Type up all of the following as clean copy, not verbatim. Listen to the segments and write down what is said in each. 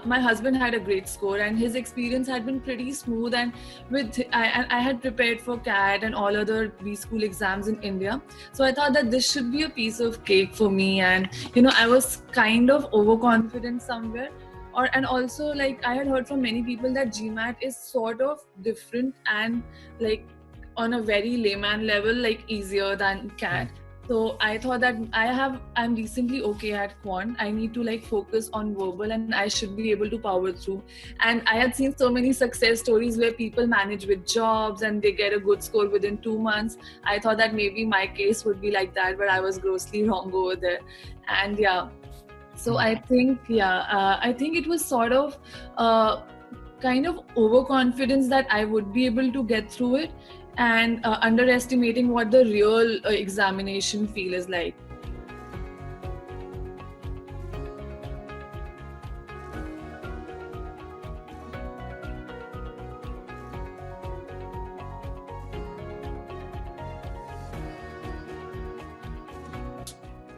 my husband had a great score, and his experience had been pretty smooth. And I had prepared for CAT and all other B school exams in India, so I thought that this should be a piece of cake for me. And I was kind of overconfident somewhere. And also, like, I had heard from many people that GMAT is sort of different and, like, on a very layman level, like, easier than CAT. So I thought that I'm decently okay at quant. I need to, like, focus on verbal, and I should be able to power through. And I had seen so many success stories where people manage with jobs and they get a good score within 2 months. I thought that maybe my case would be like that, but I was grossly wrong over there. And so I think it was sort of kind of overconfidence that I would be able to get through it, and underestimating what the real examination feel is like.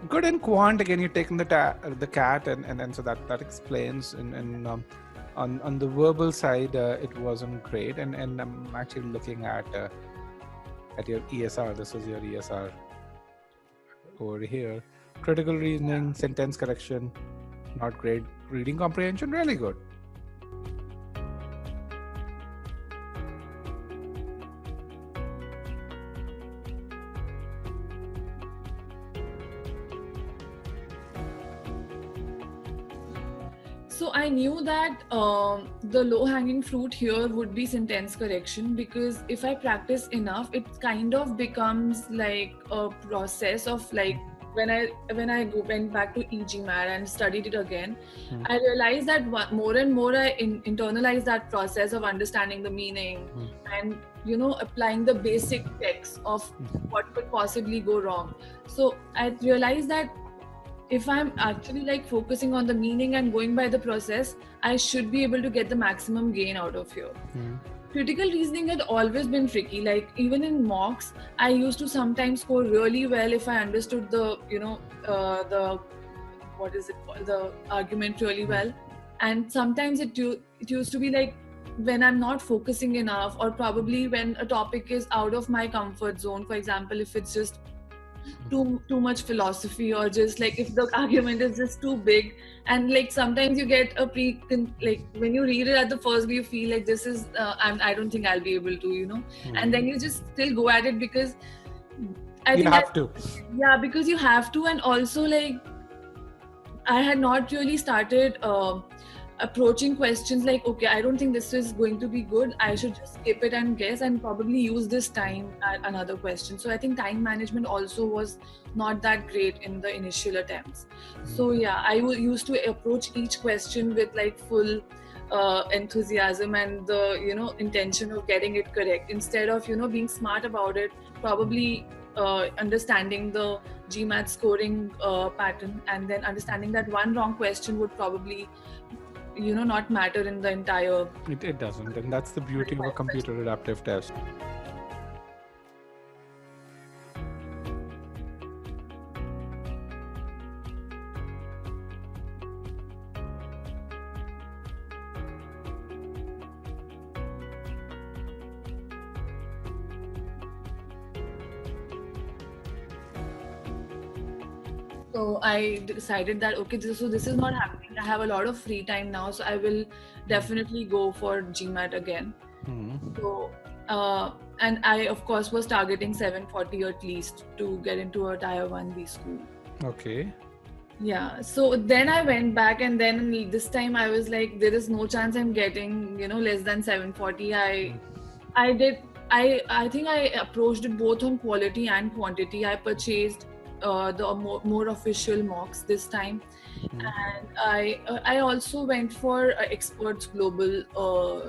Good in quant. Again, you've taken the CAT, and so that explains. And on the verbal side, it wasn't great. And I'm actually looking at your ESR. This is your ESR over here. Critical reasoning, sentence correction, not great. Reading comprehension, really good. So I knew that the low-hanging fruit here would be sentence correction, because if I practice enough, it kind of becomes like a process of, like, when I went back to EGMAT and studied it again, I realized that more and more I internalized that process of understanding the meaning and applying the basic text of what could possibly go wrong. So I realized that if I'm actually, like, focusing on the meaning and going by the process, I should be able to get the maximum gain out of here. Critical reasoning had always been tricky. Like, even in mocks, I used to sometimes score really well if I understood the what is it called, the argument really well. And sometimes it used to be like, when I'm not focusing enough, or probably when a topic is out of my comfort zone. For example, if it's just too much philosophy, or just like if the argument is just too big, and like sometimes you get like when you read it at the first view, you feel like this is I don't think I'll be able to, and then you just still go at it because you have to. Yeah, because you have to. And also, like, I had not really started approaching questions like, okay, I don't think this is going to be good, I should just skip it and guess and probably use this time at another question. So I think time management also was not that great in the initial attempts. So yeah, I used to approach each question with, like, full enthusiasm and the intention of getting it correct, instead of being smart about it, probably understanding the GMAT scoring pattern, and then understanding that one wrong question would probably not matter in the entire... It doesn't, and that's the beauty of a computer adaptive test. So I decided that, okay, this is not happening. I have a lot of free time now, so I will definitely go for GMAT again. So, and I, of course, was targeting 740 at least to get into a Tier 1 B school. Okay. Yeah, so then I went back, and then this time I was like, there is no chance I'm getting, less than 740. I think I approached it both on quality and quantity. I purchased the more official mocks this time, and I also went for Experts Global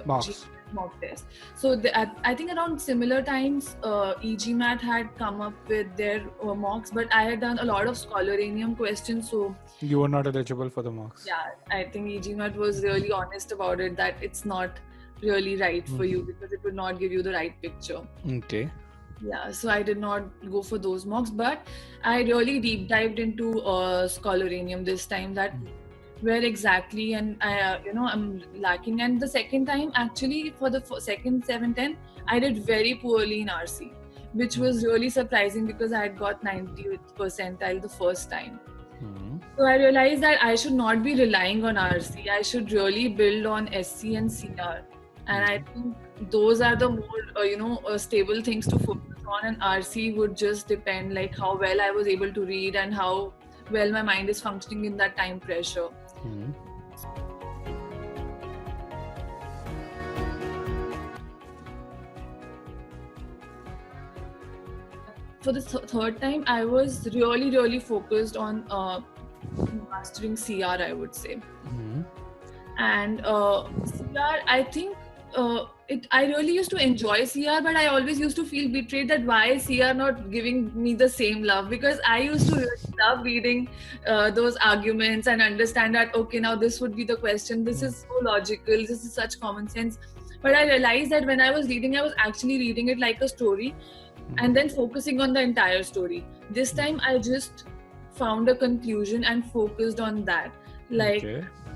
mock test. So I think around similar times EGMAT had come up with their mocks, but I had done a lot of Scholaranium questions, so you were not eligible for the mocks. Yeah, I think EGMAT was really honest about it, that it's not really right for you because it would not give you the right picture. Okay. Yeah, so I did not go for those mocks, but I really deep dived into Scholaranium this time. That where exactly and I'm lacking. And the second time, actually, for the second 710, I did very poorly in RC, which was really surprising because I had got 90th percentile the first time. So I realized that I should not be relying on RC. I should really build on SC and CR. And I think those are the more stable things to focus on, and RC would just depend like how well I was able to read and how well my mind is functioning in that time pressure. For the third time, I was really focused on mastering CR, I would say. And CR, I think I really used to enjoy CR, but I always used to feel betrayed that why CR not giving me the same love, because I used to really love reading those arguments and understand that, okay, now this would be the question, this is so logical, this is such common sense. But I realized that when I was reading, I was actually reading it like a story and then focusing on the entire story. This time I just found a conclusion and focused on that. Like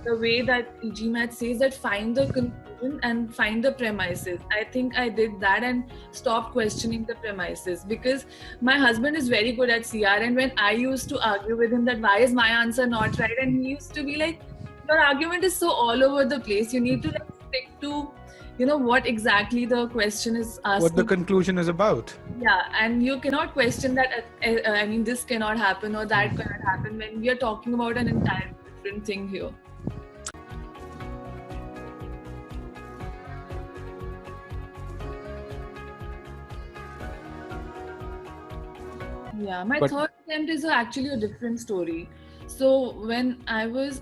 the way that GMAT says that find the conclusion and find the premises. I think I did that and stopped questioning the premises, because my husband is very good at CR, and when I used to argue with him that why is my answer not right, and he used to be like, your argument is so all over the place, you need to like stick to what exactly the question is asking. What the conclusion is about. Yeah, and you cannot question that, I mean, this cannot happen or that cannot happen when we are talking about an entirely different thing here. Yeah, my third attempt is actually a different story. So when I was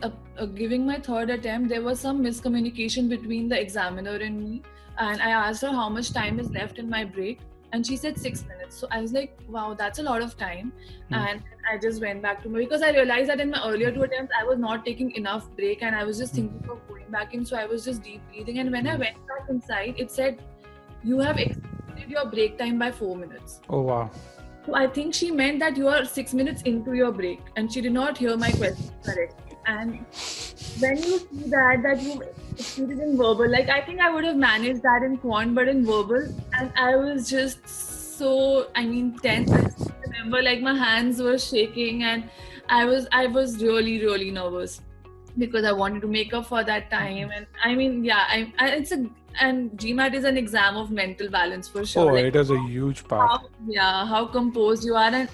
giving my third attempt, there was some miscommunication between the examiner and me, and I asked her how much time is left in my break, and she said 6 minutes. So I was like, wow, that's a lot of time. And I just went back to because I realized that in my earlier two attempts, I was not taking enough break, and I was just thinking of going back in. So I was just deep breathing, and when I went back inside, it said, you have exceeded your break time by 4 minutes. Oh, wow. So I think she meant that you are 6 minutes into your break, and she did not hear my question correctly. And when you see that you exceeded in verbal, like I think I would have managed that in quant, but in verbal, and I was just so, tense. I remember like my hands were shaking, and I was really nervous because I wanted to make up for that time. And and GMAT is an exam of mental balance for sure. Oh, it is a huge part. How composed you are. And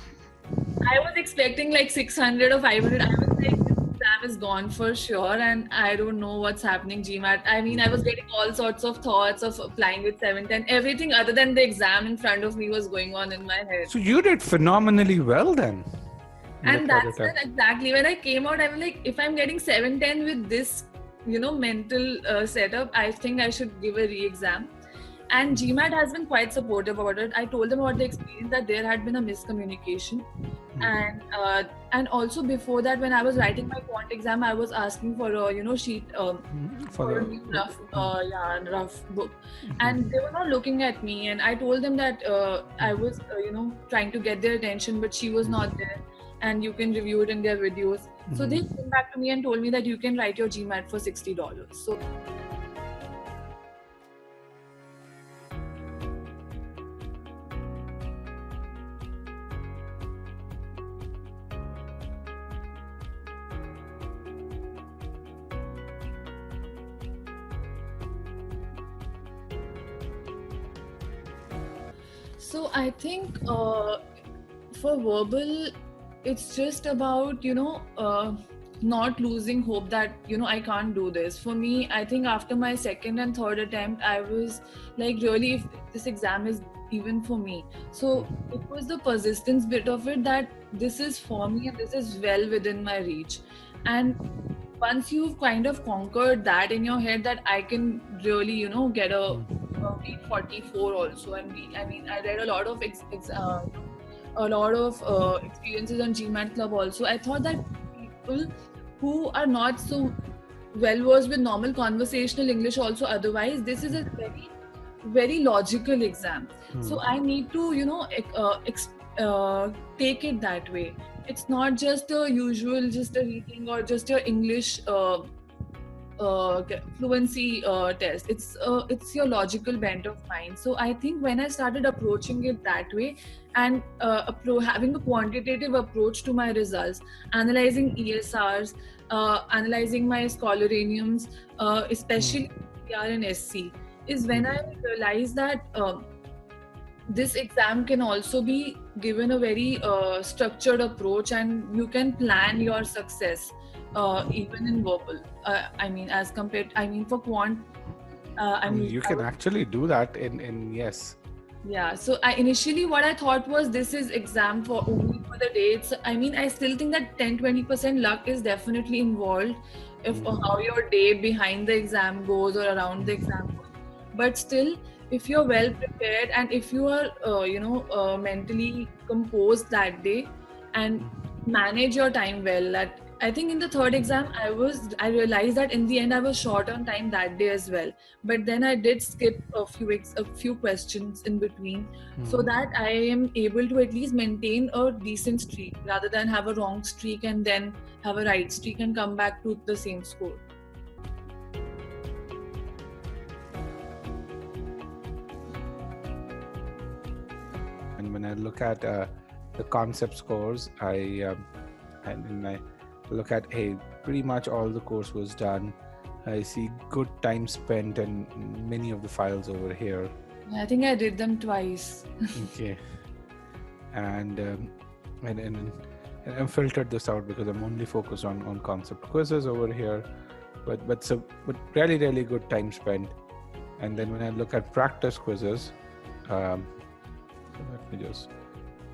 I was expecting like 600 or 500. I was like, this exam is gone for sure, and I don't know what's happening GMAT. I was getting all sorts of thoughts of applying with 710. Everything other than the exam in front of me was going on in my head. So you did phenomenally well then. And that's when exactly when I came out, I was like, if I'm getting 710 with this mental setup, I think I should give a re-exam. And GMAT has been quite supportive about it. I told them about the experience that there had been a miscommunication. And also before that, when I was writing my quant exam, I was asking for a sheet for a new rough book. And they were not looking at me, and I told them that I was trying to get their attention, but she was not there, and you can review it in their videos. So they came back to me and told me that you can write your GMAT for $60. So I think for verbal, it's just about not losing hope that I can't do this. For me, I think after my second and third attempt, I was like, really, if this exam is even for me. So it was the persistence bit of it, that this is for me and this is well within my reach. And once you've kind of conquered that in your head, that I can really get a 44 also. And I read a lot of experiences on GMAT Club also. I thought that people who are not so well versed with normal conversational English also, otherwise, this is a very, very logical exam. So I need to take it that way. it's not just a usual, just a reading or just a English fluency test. It's your logical bent of mind. So I think when I started approaching it that way, and having a quantitative approach to my results, analyzing ESRs, analyzing my scholaraniums, especially CR and SC, is when I realized that this exam can also be given a very structured approach, and you can plan your success even in verbal. As compared, for quant, you can actually do that in yes. Yeah. So initially what I thought was this is exam for only for the dates. I still think that 10-20% luck is definitely involved if how your day behind the exam goes or around the exam goes. But still, if you're well prepared and if you are mentally composed that day and manage your time well, that I think in the third exam I realized that in the end I was short on time that day as well, but then I did skip a few questions in between, so that I am able to at least maintain a decent streak rather than have a wrong streak and then have a right streak and come back to the same score. And when I look at the concept scores, I look at, hey, pretty much all the course was done. I see good time spent and many of the files over here. I think I did them twice. Okay. And I filtered this out because I'm only focused on concept quizzes over here, but really good time spent. And then when I look at practice quizzes, let me just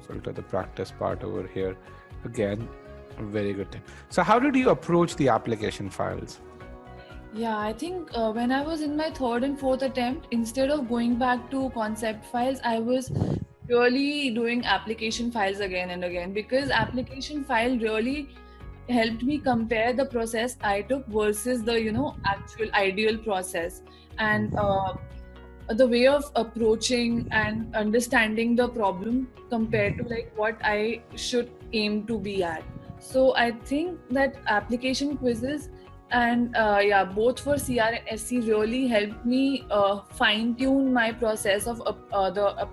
filter the practice part over here. Again, very good time. So how did you approach the application files? Yeah, I think when I was in my third and fourth attempt, instead of going back to concept files, I was really doing application files again and again, because application file really helped me compare the process I took versus the actual ideal process, and the way of approaching and understanding the problem compared to like what I should aim to be at. So I think that application quizzes and both for CR and SC really helped me fine tune my process of the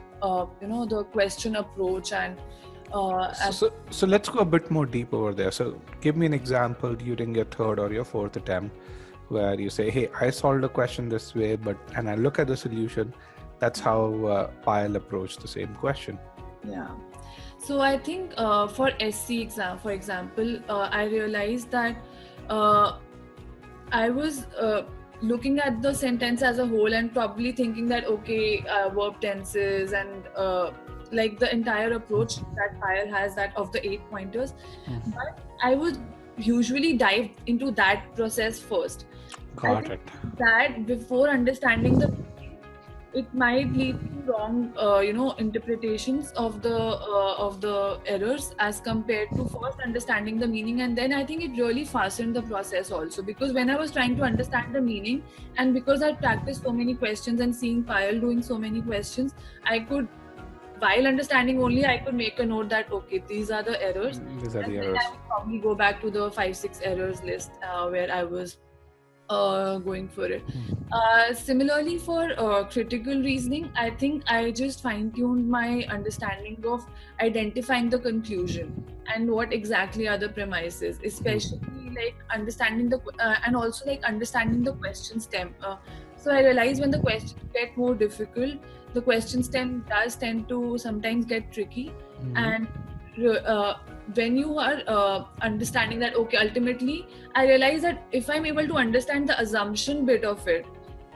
question approach and. So let's go a bit more deep over there. So give me an example during your third or your fourth attempt where you say, hey, I solved a question this way, and I look at the solution. That's how Payal approached the same question. Yeah. So I think for SC exam, for example, I realized that I was looking at the sentence as a whole and probably thinking that, okay, verb tenses and like the entire approach that Payal has, that of the 8 pointers. But I would usually dive into that process first. Got it. That before understanding it might lead to wrong, interpretations of the errors as compared to first understanding the meaning, and then I think it really fastened the process also, because when I was trying to understand the meaning, and because I practiced so many questions and seeing Payal doing so many questions, I could, while understanding only, I could make a note that okay, these are the errors. These are the errors. I would probably go back to the 5-6 errors list where I was going for it. Similarly for critical reasoning, I think I just fine-tuned my understanding of identifying the conclusion and what exactly are the premises, especially like understanding and also like understanding the question stem. So I realized when the questions get more difficult, the question stem does tend to sometimes get tricky, and when you are understanding that, okay, ultimately I realized that if I'm able to understand the assumption bit of it,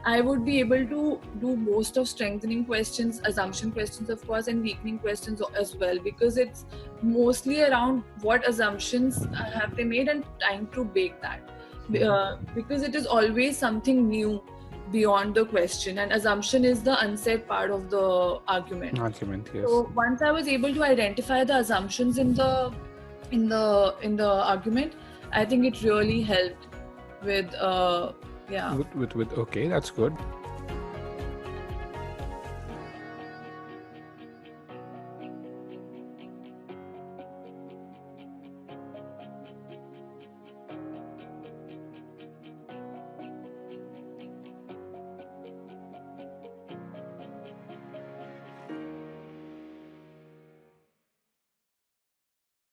I would be able to do most of strengthening questions, assumption questions of course, and weakening questions as well, because it's mostly around what assumptions have they made and trying to bake that, because it is always something new beyond the question, and assumption is the unsaid part of the argument. Yes. So once I was able to identify the assumptions in the argument, I think it really helped with with okay, that's good.